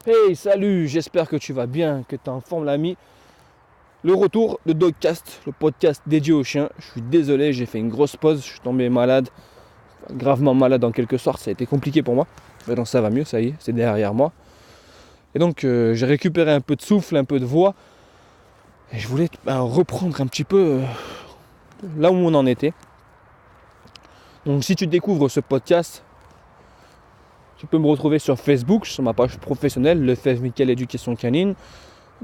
Hey, salut, j'espère que tu vas bien, que tu es en forme l'ami. Le retour de Dogcast, le podcast dédié aux chiens. Je suis désolé, j'ai fait une grosse pause, je suis tombé malade, gravement malade en quelque sorte, ça a été compliqué pour moi. Mais donc ça va mieux, ça y est, c'est derrière moi. Et donc j'ai récupéré un peu de souffle, un peu de voix. Et je voulais reprendre un petit peu là où on en était. Donc si tu découvres ce podcast, tu peux me retrouver sur Facebook, sur ma page professionnelle, Lefebvre Michael Éducation Canine.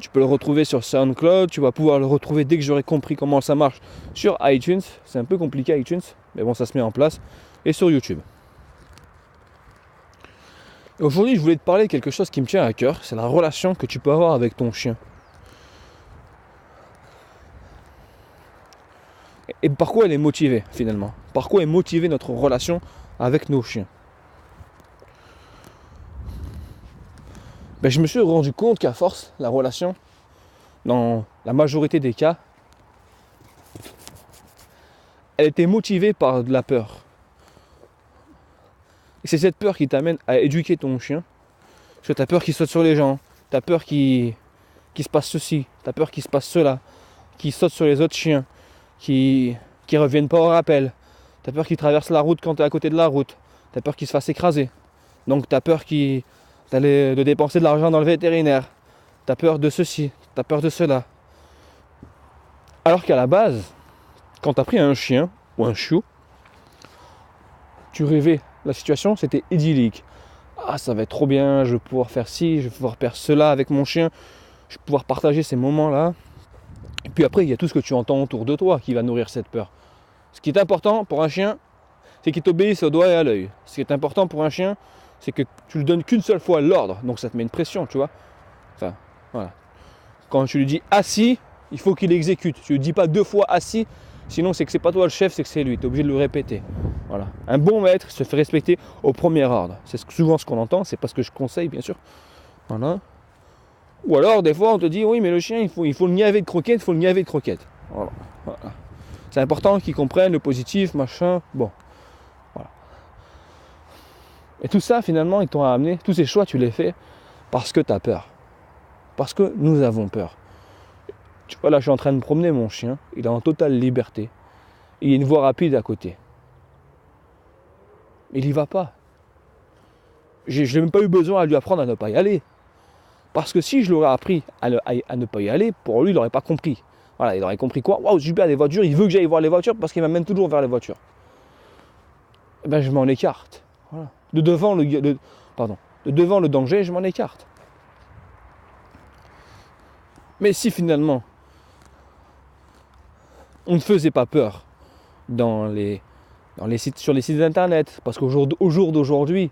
Tu peux le retrouver sur SoundCloud, tu vas pouvoir le retrouver dès que j'aurai compris comment ça marche sur iTunes. C'est un peu compliqué iTunes, mais bon, ça se met en place. Et sur YouTube. Et aujourd'hui, je voulais te parler de quelque chose qui me tient à cœur, c'est la relation que tu peux avoir avec ton chien. Et par quoi elle est motivée finalement? Par quoi est motivée notre relation avec nos chiens? Je me suis rendu compte qu'à force, la relation, dans la majorité des cas, elle était motivée par de la peur. Et c'est cette peur qui t'amène à éduquer ton chien. Parce que tu as peur qu'il saute sur les gens, tu as peur qu'il se passe ceci, tu as peur qu'il se passe cela, qu'il saute sur les autres chiens, qu'il ne revienne pas au rappel, tu as peur qu'il traverse la route quand tu es à côté de la route, tu as peur qu'il se fasse écraser. Donc tu as peur de dépenser de l'argent dans le vétérinaire, tu as peur de ceci, tu as peur de cela. Alors qu'à la base, quand tu as pris un chien ou un chiot, tu rêvais, la situation c'était idyllique. Ah, ça va être trop bien, je vais pouvoir faire ci, je vais pouvoir faire cela avec mon chien, je vais pouvoir partager ces moments-là. Et puis après, il y a tout ce que tu entends autour de toi qui va nourrir cette peur. Ce qui est important pour un chien, c'est qu'il t'obéisse au doigt et à l'œil. Ce qui est important pour un chien, c'est que tu lui donnes qu'une seule fois l'ordre. Donc ça te met une pression, tu vois. Enfin, voilà. Quand tu lui dis assis, il faut qu'il exécute. Tu lui dis pas 2 fois assis, sinon c'est que c'est pas toi le chef, c'est que c'est lui. Tu es obligé de le répéter. Voilà. Un bon maître se fait respecter au premier ordre. C'est souvent ce qu'on entend, c'est pas ce que je conseille, bien sûr. Voilà. Ou alors, des fois, on te dit, oui, mais le chien, il faut le niaver de croquettes, il faut le niaver de croquettes. Voilà. Voilà. C'est important qu'ils comprennent le positif, machin. Bon. Voilà. Et tout ça, finalement, ils t'ont amené, tous ces choix, tu les fais parce que tu as peur. Parce que nous avons peur. Tu vois, là, je suis en train de promener mon chien. Il est en totale liberté. Et il y a une voie rapide à côté. Il n'y va pas. Je n'ai même pas eu besoin à lui apprendre à ne pas y aller. Parce que si je l'aurais appris à ne pas y aller, pour lui, il n'aurait pas compris. Voilà, il aurait compris quoi? Waouh, super, les voitures, il veut que j'aille voir les voitures parce qu'il m'amène toujours vers les voitures. Je m'en écarte. Voilà. De devant le danger, je m'en écarte. Mais si finalement, on ne faisait pas peur sur les sites internet, parce qu'au jour d'aujourd'hui,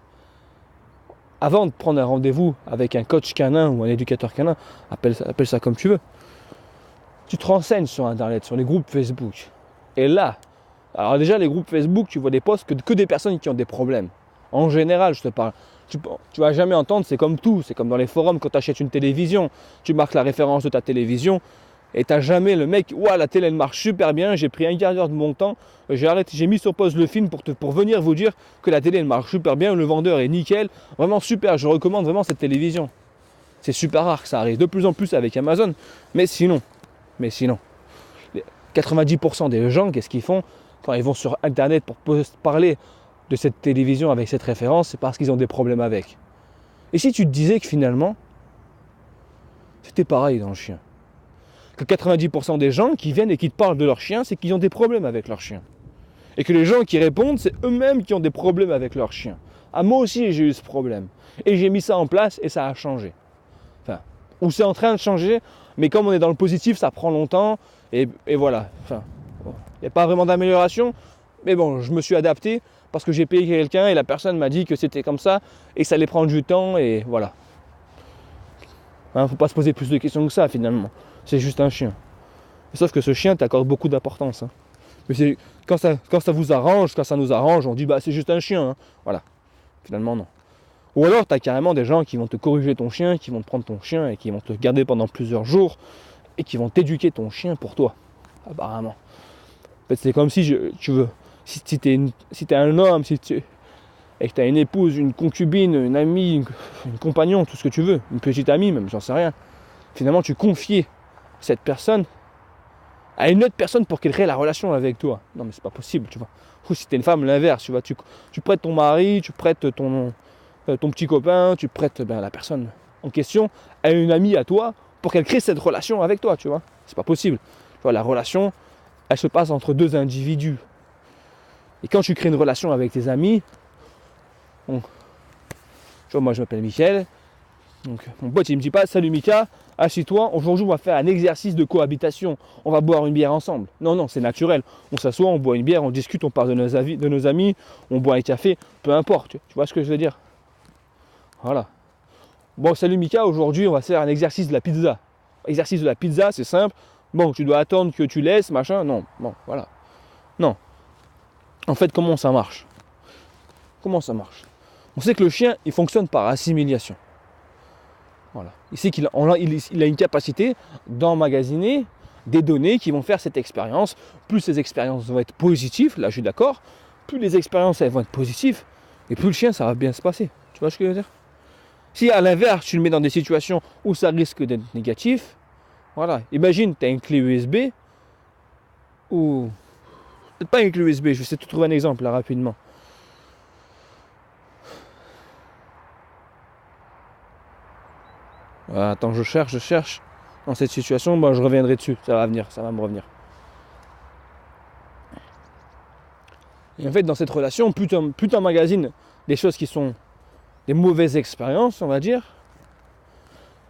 avant de prendre un rendez-vous avec un coach canin ou un éducateur canin, appelle ça comme tu veux, tu te renseignes sur internet, sur les groupes Facebook. Et là, alors déjà les groupes Facebook, tu vois des posts que des personnes qui ont des problèmes. En général, je te parle. Tu vas jamais entendre, c'est comme tout, c'est comme dans les forums quand tu achètes une télévision, tu marques la référence de ta télévision et tu n'as jamais le mec, ouah, la télé elle marche super bien, j'ai pris un quart d'heure de mon temps, j'ai mis sur pause le film pour venir vous dire que la télé elle marche super bien, le vendeur est nickel, vraiment super, je recommande vraiment cette télévision. C'est super rare que ça arrive, de plus en plus avec Amazon, mais sinon, 90% des gens, qu'est-ce qu'ils font quand ils vont sur internet pour parler de cette télévision avec cette référence? C'est parce qu'ils ont des problèmes avec. Et si tu te disais que finalement, c'était pareil dans le chien, que 90% des gens qui viennent et qui te parlent de leur chien, c'est qu'ils ont des problèmes avec leur chien. Et que les gens qui répondent, c'est eux-mêmes qui ont des problèmes avec leur chien. Ah, moi aussi j'ai eu ce problème. Et j'ai mis ça en place et ça a changé. Enfin, ou c'est en train de changer, mais comme on est dans le positif, ça prend longtemps. Et voilà. Enfin, il n'y a pas vraiment d'amélioration. Mais bon, je me suis adapté parce que j'ai payé quelqu'un et la personne m'a dit que c'était comme ça et que ça allait prendre du temps et voilà. Faut pas se poser plus de questions que ça finalement. C'est juste un chien. Sauf que ce chien t'accorde beaucoup d'importance. Mais quand ça vous arrange, quand ça nous arrange, on dit c'est juste un chien. Voilà. Finalement non. Ou alors tu as carrément des gens qui vont te corriger ton chien, qui vont te prendre ton chien et qui vont te garder pendant plusieurs jours et qui vont t'éduquer ton chien pour toi. Apparemment. En fait, c'est comme si si t'es un homme, si tu et que tu as une épouse, une concubine, une amie, une compagnon, tout ce que tu veux, une petite amie même, j'en sais rien. Finalement, tu confies cette personne à une autre personne pour qu'elle crée la relation avec toi. Non, mais c'est pas possible, tu vois. Ou si t'es une femme, l'inverse, tu vois. Tu prêtes ton mari, tu prêtes ton petit copain, tu prêtes la personne en question à une amie à toi pour qu'elle crée cette relation avec toi, tu vois. C'est pas possible. Tu vois, la relation, elle se passe entre deux individus. Et quand tu crées une relation avec tes amis, bon, tu vois, moi je m'appelle Michel, donc mon pote il me dit pas salut Mika, assieds-toi, aujourd'hui on va faire un exercice de cohabitation, on va boire une bière ensemble. Non, non, c'est naturel. On s'assoit, on boit une bière, on discute, on parle de nos amis, on boit un café, peu importe, tu vois ce que je veux dire. Voilà. Bon, salut Mika, aujourd'hui on va faire un exercice de la pizza. Exercice de la pizza, c'est simple. Bon, tu dois attendre que tu laisses, machin. Non, bon, voilà. Non. En fait, comment ça marche? Comment ça marche? On sait que le chien, il fonctionne par assimilation. Voilà. Il sait qu'il a une capacité d'emmagasiner des données qui vont faire cette expérience. Plus ces expériences vont être positives, là je suis d'accord, plus les expériences elles vont être positives, et plus le chien ça va bien se passer. Tu vois ce que je veux dire? Si à l'inverse tu le mets dans des situations où ça risque d'être négatif, voilà, imagine tu as une clé USB, ou peut-être pas une clé USB, je vais essayer de te trouver un exemple là rapidement. Attends, je cherche. Dans cette situation, je reviendrai dessus. Ça va me revenir. Et en fait, dans cette relation, plus tu emmagasines des choses qui sont des mauvaises expériences, on va dire,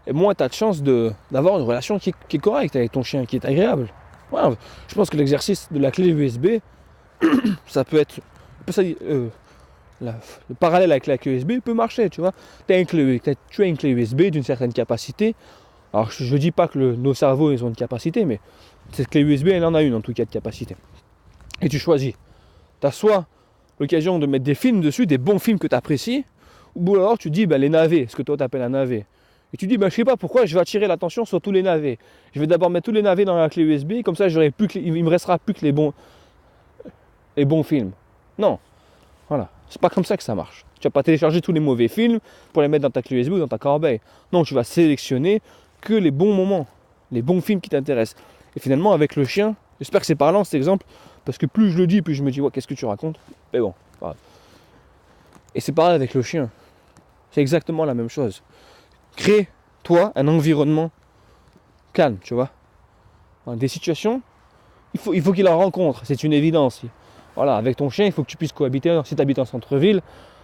et moins tu as de chances d'avoir une relation qui est correcte avec ton chien, qui est agréable. Voilà. Je pense que l'exercice de la clé USB, ça peut être... le parallèle avec la clé USB peut marcher, tu vois. Tu as une clé USB d'une certaine capacité. Alors je ne dis pas que nos cerveaux ils ont une capacité, mais cette clé USB elle en a une en tout cas de capacité. Et tu choisis. Tu as soit l'occasion de mettre des films dessus, des bons films que tu apprécies, ou alors tu dis les navets, ce que toi tu appelles un navet. Et tu dis je sais pas pourquoi je vais attirer l'attention sur tous les navets. Je vais d'abord mettre tous les navets dans la clé USB, comme ça il me restera plus que les bons films. Non. Voilà. C'est pas comme ça que ça marche. Tu vas pas télécharger tous les mauvais films pour les mettre dans ta clé USB ou dans ta corbeille. Non, tu vas sélectionner que les bons moments, les bons films qui t'intéressent. Et finalement, avec le chien, j'espère que c'est parlant cet exemple, parce que plus je le dis, plus je me dis, qu'est-ce que tu racontes? Mais bon, voilà. Et c'est pareil avec le chien. C'est exactement la même chose. Crée, toi, un environnement calme, tu vois. Dans des situations, il faut qu'il en rencontre, c'est une évidence. Voilà, avec ton chien, il faut que tu puisses cohabiter, si tu habites en centre-ville,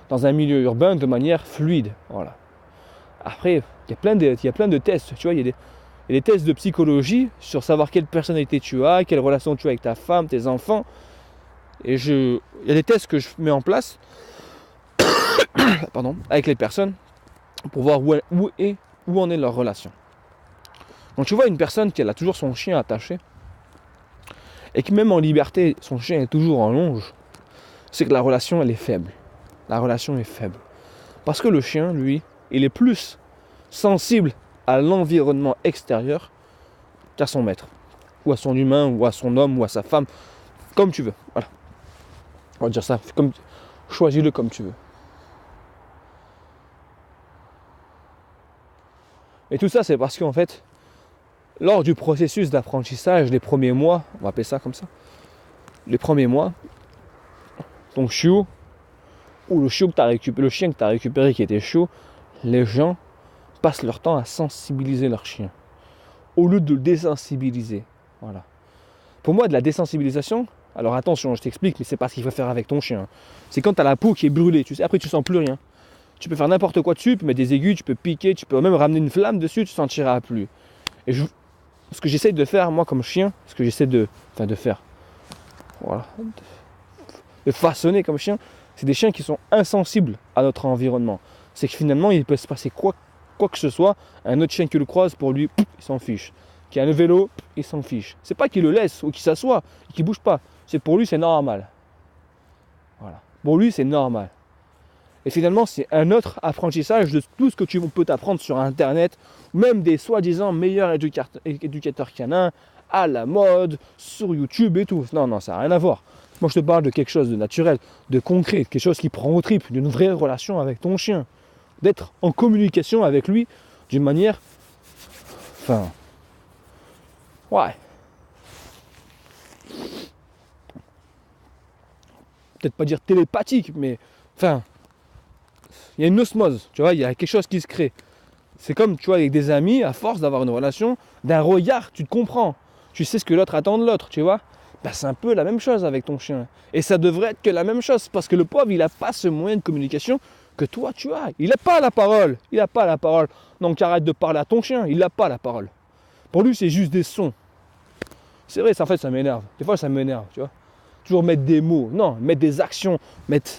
dans un milieu urbain, de manière fluide. Voilà. Après, il y a plein de tests, tu vois, il y a des tests de psychologie sur savoir quelle personnalité tu as, quelle relation tu as avec ta femme, tes enfants. Et il y a des tests que je mets en place avec les personnes pour voir où en est leur relation. Donc tu vois une personne qui a toujours son chien attaché et qui même en liberté, son chien est toujours en longe, c'est que la relation elle est faible. La relation est faible. Parce que le chien, lui, il est plus sensible à l'environnement extérieur qu'à son maître, ou à son humain, ou à son homme, ou à sa femme, comme tu veux. Voilà. On va dire ça, choisis-le comme tu veux. Et tout ça, c'est parce qu'en fait, lors du processus d'apprentissage, les premiers mois, on va appeler ça comme ça, les premiers mois, ton chiot, ou le chien que tu as récupéré qui était chiot, les gens passent leur temps à sensibiliser leur chien, au lieu de le désensibiliser. Voilà. Pour moi, de la désensibilisation, alors attention, je t'explique, mais c'est pas ce qu'il faut faire avec ton chien. C'est quand tu as la peau qui est brûlée, tu sais, après tu sens plus rien. Tu peux faire n'importe quoi dessus, tu peux mettre des aiguilles, tu peux piquer, tu peux même ramener une flamme dessus, tu sentiras plus. Et ce que j'essaie de faire, moi, comme chien, ce que j'essaie de faire, voilà, de façonner comme chien, c'est des chiens qui sont insensibles à notre environnement. C'est que finalement, il peut se passer quoi que ce soit, un autre chien qui le croise, pour lui, il s'en fiche. Qui a un vélo, il s'en fiche. C'est pas qu'il le laisse ou qu'il s'assoit et qu'il bouge pas. C'est pour lui, c'est normal. Voilà. Pour lui, c'est normal. Et finalement, c'est un autre apprentissage de tout ce que tu peux t'apprendre sur Internet, même des soi-disant meilleurs éducateurs canins, à la mode, sur YouTube et tout. Non, ça n'a rien à voir. Moi, je te parle de quelque chose de naturel, de concret, quelque chose qui prend aux tripes, d'une vraie relation avec ton chien. D'être en communication avec lui d'une manière... Enfin... Ouais. Peut-être pas dire télépathique, mais... Enfin... Il y a une osmose, tu vois, il y a quelque chose qui se crée. C'est comme, tu vois, avec des amis, à force d'avoir une relation, d'un regard, tu te comprends. Tu sais ce que l'autre attend de l'autre, tu vois. Ben, c'est un peu la même chose avec ton chien. Et ça devrait être que la même chose, parce que le pauvre, il n'a pas ce moyen de communication que toi, tu as. Il n'a pas la parole. Il n'a pas la parole. Donc arrête de parler à ton chien, il n'a pas la parole. Pour lui, c'est juste des sons. C'est vrai, ça, en fait, ça m'énerve. Des fois, ça m'énerve, tu vois. Toujours mettre des mots. Non, mettre des actions. Mettre...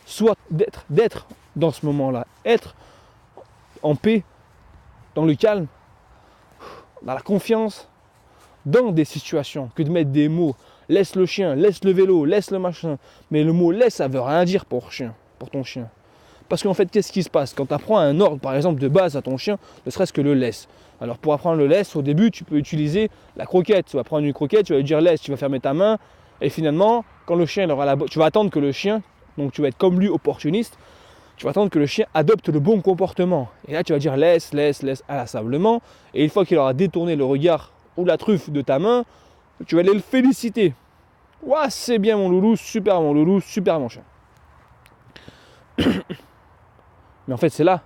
Soit d'être dans ce moment-là. Être en paix, dans le calme, dans la confiance, dans des situations, que de mettre des mots. Laisse le chien, laisse le vélo, laisse le machin. Mais le mot laisse, ça veut rien dire pour ton chien. Parce qu'en fait, qu'est-ce qui se passe? Quand tu apprends un ordre, par exemple, de base à ton chien, ne serait-ce que le laisse. Alors pour apprendre le laisse, au début, tu peux utiliser la croquette. Tu vas prendre une croquette, tu vas lui dire laisse, tu vas fermer ta main. Et finalement, quand le chien aura tu vas attendre que le chien, donc tu vas être comme lui, opportuniste, tu vas attendre que le chien adopte le bon comportement. Et là, tu vas dire laisse, laisse, laisse, inlassablement. Et une fois qu'il aura détourné le regard ou la truffe de ta main, tu vas aller le féliciter. Ouah, c'est bien mon loulou, super mon chien. Mais en fait, c'est là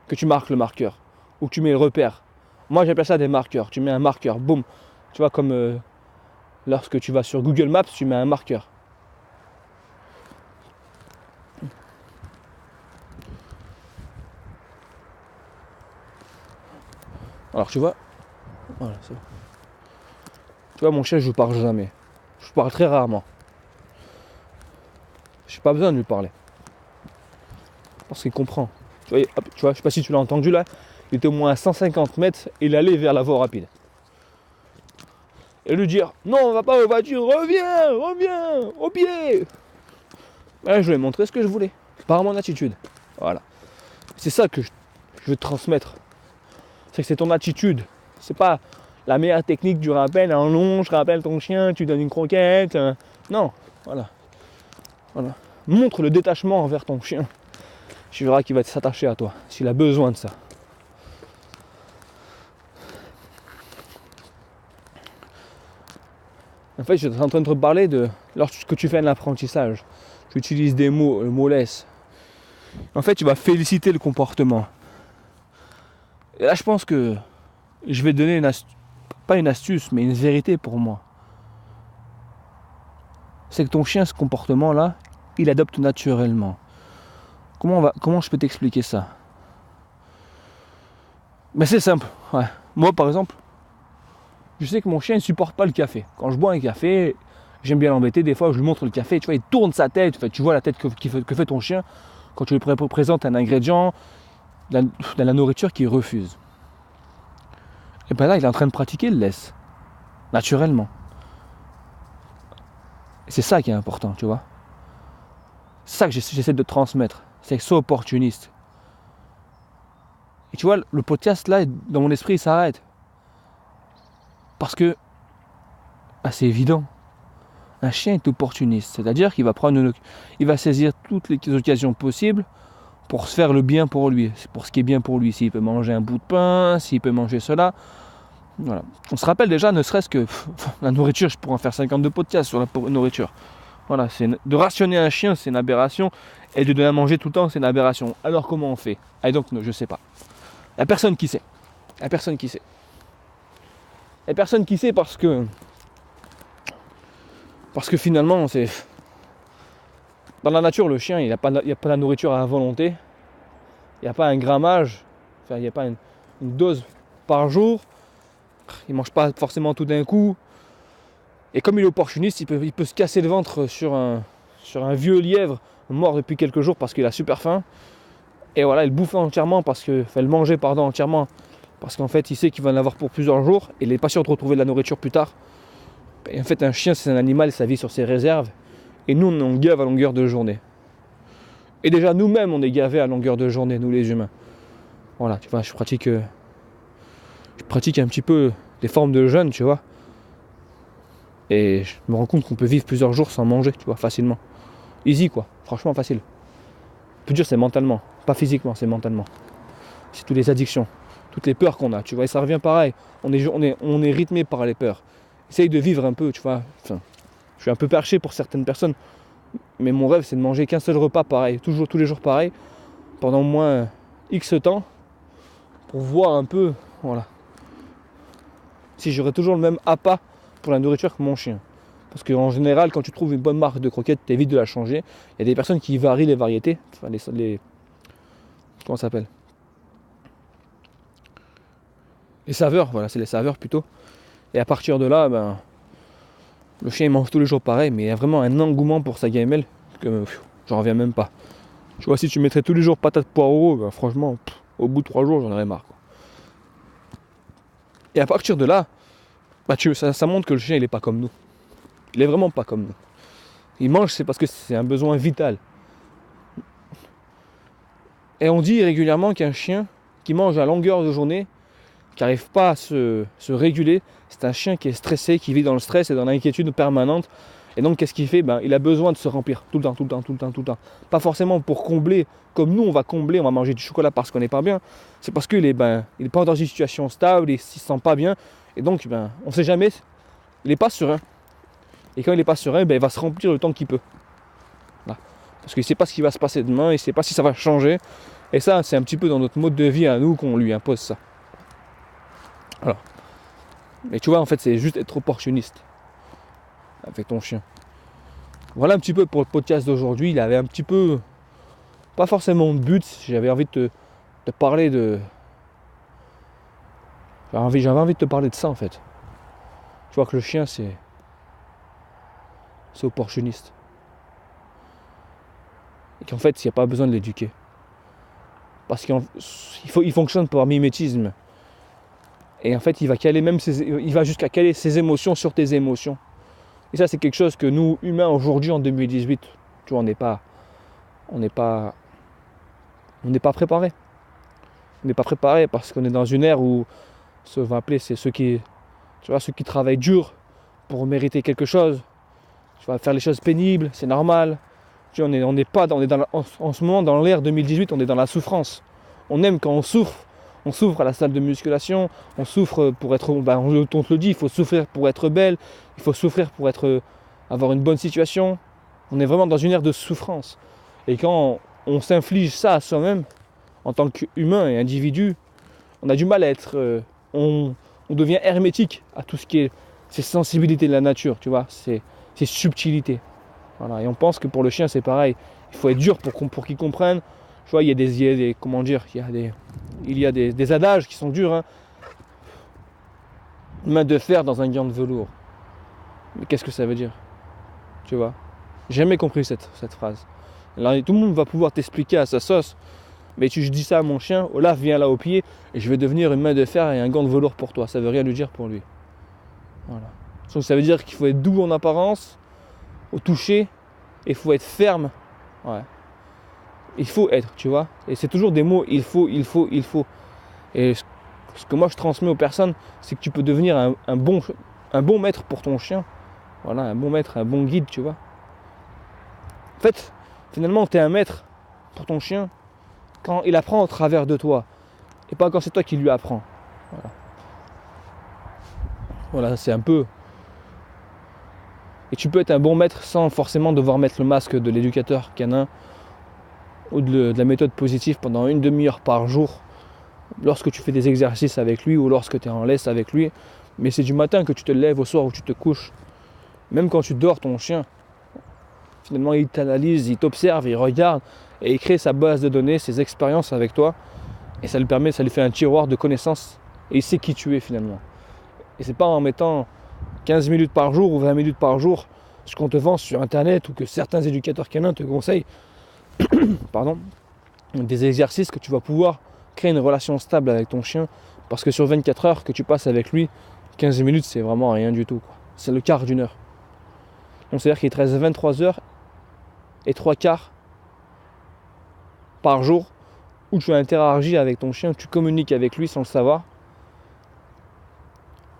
que tu marques le marqueur, ou que tu mets le repère. Moi, j'appelle ça des marqueurs. Tu mets un marqueur, boum. Tu vois, comme lorsque tu vas sur Google Maps, tu mets un marqueur. Alors, tu vois, voilà, c'est bon. Tu vois, mon chien, je ne parle jamais. Je parle très rarement. Je n'ai pas besoin de lui parler. Parce qu'il comprend. Tu vois, je ne sais pas si tu l'as entendu là, il était au moins à 150 mètres et il allait vers la voie rapide. Et lui dire, non, on va pas aux voitures, reviens, au pied. Là, je lui ai montré ce que je voulais, par mon attitude. Voilà. C'est ça que je veux te transmettre. C'est que c'est ton attitude. C'est pas la meilleure technique du rappel, en long, je rappelle ton chien, tu donnes une croquette. Non, voilà. Montre le détachement envers ton chien. Tu verras qu'il va s'attacher à toi, s'il a besoin de ça. En fait, je suis en train de te parler de lorsque tu fais un apprentissage. Tu utilises des mots, le mot laisse. En fait, tu vas féliciter le comportement. Et là, je pense que je vais te donner pas une astuce, mais une vérité pour moi. C'est que ton chien, ce comportement-là, il adopte naturellement. Comment je peux t'expliquer ça? Mais c'est simple. Ouais. Moi, par exemple, je sais que mon chien ne supporte pas le café. Quand je bois un café, j'aime bien l'embêter. Des fois, je lui montre le café. Tu vois, il tourne sa tête. Tu vois la tête que fait ton chien quand tu lui présentes un ingrédient dans la nourriture qu'il refuse. Et bien là, il est en train de pratiquer le laisse. Naturellement. Et c'est ça qui est important, tu vois. C'est ça que j'essaie de transmettre. C'est que sois opportuniste. Et tu vois, le podcast là, dans mon esprit, il s'arrête. Parce que c'est évident. Un chien est opportuniste. C'est-à-dire qu'il va il va saisir toutes les occasions possibles pour se faire le bien pour lui. C'est pour ce qui est bien pour lui. S'il peut manger un bout de pain, s'il peut manger cela. Voilà. On se rappelle déjà, ne serait-ce que la nourriture, je pourrais en faire 52 podcasts sur la nourriture. Voilà, de rationner un chien, c'est une aberration. Et de donner à manger tout le temps, c'est une aberration. Alors comment on fait? Et donc, je sais pas. Il n'y a personne qui sait. Il n'y a personne qui sait. Il n'y a personne qui sait parce que finalement, c'est... Dans la nature, le chien, il n'y a pas la nourriture à la volonté. Il n'y a pas un grammage. Enfin, il n'y a pas une dose par jour. Il ne mange pas forcément tout d'un coup. Et comme il est opportuniste, il peut se casser le ventre sur un vieux lièvre mort depuis quelques jours parce qu'il a super faim. Et voilà, il bouffe entièrement le manger entièrement parce qu'en fait, il sait qu'il va en avoir pour plusieurs jours et il n'est pas sûr de retrouver de la nourriture plus tard. Et en fait, un chien, c'est un animal, ça vit sur ses réserves. Et nous, on gave à longueur de journée. Et déjà, nous-mêmes, on est gavés à longueur de journée, nous les humains. Voilà, tu vois, je pratique un petit peu des formes de jeûne, tu vois. Et je me rends compte qu'on peut vivre plusieurs jours sans manger, tu vois, facilement. Easy quoi, franchement facile. Le plus dur c'est mentalement, pas physiquement, c'est mentalement. C'est toutes les addictions, toutes les peurs qu'on a, tu vois, et ça revient pareil. On est rythmé par les peurs. Essaye de vivre un peu, tu vois. Enfin, je suis un peu perché pour certaines personnes, mais mon rêve c'est de manger qu'un seul repas pareil, toujours tous les jours pareil, pendant au moins X temps, pour voir un peu, voilà, si j'aurais toujours le même appât pour la nourriture que mon chien. Parce qu'en général, quand tu trouves une bonne marque de croquettes, t'évites de la changer. Il y a des personnes qui varient les variétés, enfin comment ça s'appelle, les saveurs, voilà, c'est les saveurs plutôt. Et à partir de là, ben, le chien il mange tous les jours pareil, mais il y a vraiment un engouement pour sa gamelle que j'en reviens même pas. Tu vois, si tu mettrais tous les jours patates poireaux, ben, franchement, au bout de 3 jours, j'en aurais marre, quoi. Et à partir de là, bah, ça montre que le chien il est pas comme nous. Il est vraiment pas comme nous. Il mange, c'est parce que c'est un besoin vital. Et on dit régulièrement qu'un chien qui mange à longueur de journée, qui n'arrive pas à se réguler, c'est un chien qui est stressé, qui vit dans le stress et dans l'inquiétude permanente. Et donc qu'est-ce qu'il fait? Ben, il a besoin de se remplir tout le temps, tout le temps, tout le temps, tout le temps. Pas forcément pour combler, comme nous on va combler, on va manger du chocolat parce qu'on n'est pas bien. C'est parce qu'il est, il est pas dans une situation stable, il ne se sent pas bien. Et donc on ne sait jamais, il n'est pas serein. Et quand il n'est pas serein, il va se remplir le temps qu'il peut. Voilà. Parce qu'il ne sait pas ce qui va se passer demain, il ne sait pas si ça va changer. Et ça, c'est un petit peu dans notre mode de vie à nous qu'on lui impose ça. Alors. Mais tu vois, en fait, c'est juste être opportuniste avec ton chien. Voilà un petit peu pour le podcast d'aujourd'hui. Il avait un petit peu, pas forcément de but. J'avais envie de te parler de... J'avais envie de te parler de ça, en fait. Tu vois que le chien, c'est opportuniste. Et qu'en fait, il n'y a pas besoin de l'éduquer. Parce qu'il fonctionne par mimétisme. Et en fait, il va jusqu'à caler ses émotions sur tes émotions. Et ça, c'est quelque chose que nous, humains, aujourd'hui, en 2018, tu vois, on n'est pas préparés. On n'est pas préparés parce qu'on est dans une ère où, ce qu'on va appeler, c'est ceux qui travaillent dur pour mériter quelque chose. Tu vas faire les choses pénibles, c'est normal. Tu vois, en ce moment, dans l'ère 2018, on est dans la souffrance. On aime quand on souffre. On souffre à la salle de musculation, on souffre pour être, on te le dit, il faut souffrir pour être belle, il faut souffrir pour avoir une bonne situation. On est vraiment dans une ère de souffrance. Et quand on s'inflige ça à soi-même, en tant qu'humain et individu, on a du mal à être, on devient hermétique à tout ce qui est ces sensibilités de la nature, tu vois, ces subtilités. Voilà. Et on pense que pour le chien c'est pareil, il faut être dur pour qu'il comprenne. Tu vois, il y a des adages qui sont durs, hein. Main de fer dans un gant de velours. Mais qu'est-ce que ça veut dire? Tu vois? J'ai jamais compris cette phrase. Alors, tout le monde va pouvoir t'expliquer à sa sauce. Mais je dis ça à mon chien, Olaf viens là au pied et je vais devenir une main de fer et un gant de velours pour toi. Ça veut rien lui dire pour lui. Voilà. Donc ça veut dire qu'il faut être doux en apparence, au toucher, et il faut être ferme. Ouais. Il faut être, tu vois. Et c'est toujours des mots, il faut. Et ce que moi je transmets aux personnes, c'est que tu peux devenir un bon maître pour ton chien. Voilà, un bon maître, un bon guide, tu vois. En fait, finalement, tu es un maître pour ton chien quand il apprend au travers de toi. Et pas quand c'est toi qui lui apprends. Voilà, c'est un peu... Et tu peux être un bon maître sans forcément devoir mettre le masque de l'éducateur canin ou de la méthode positive pendant une demi-heure par jour lorsque tu fais des exercices avec lui ou lorsque tu es en laisse avec lui. Mais c'est du matin que tu te lèves au soir où tu te couches. Même quand tu dors, ton chien, finalement, il t'analyse, il t'observe, il regarde et il crée sa base de données, ses expériences avec toi. Et ça lui fait un tiroir de connaissances et il sait qui tu es finalement. Et c'est pas en mettant 15 minutes par jour ou 20 minutes par jour ce qu'on te vend sur internet ou que certains éducateurs canins te conseillent pardon, des exercices que tu vas pouvoir créer une relation stable avec ton chien parce que sur 24 heures que tu passes avec lui, 15 minutes c'est vraiment rien du tout, quoi. C'est le quart d'une heure. Donc c'est-à-dire qu'il te reste 23 heures et 3 quarts par jour où tu interagis avec ton chien, tu communiques avec lui sans le savoir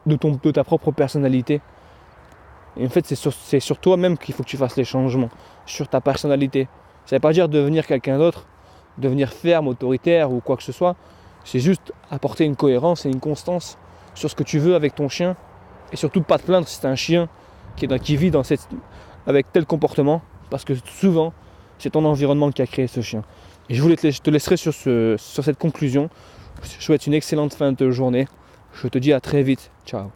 de ta propre personnalité Et en fait, c'est sur toi-même qu'il faut que tu fasses les changements, sur ta personnalité. Ça ne veut pas dire devenir quelqu'un d'autre, devenir ferme, autoritaire ou quoi que ce soit. C'est juste apporter une cohérence et une constance sur ce que tu veux avec ton chien. Et surtout pas te plaindre si c'est un chien qui vit avec tel comportement. Parce que souvent, c'est ton environnement qui a créé ce chien. Et je te laisserai sur cette conclusion. Je te souhaite une excellente fin de journée. Je te dis à très vite. Ciao.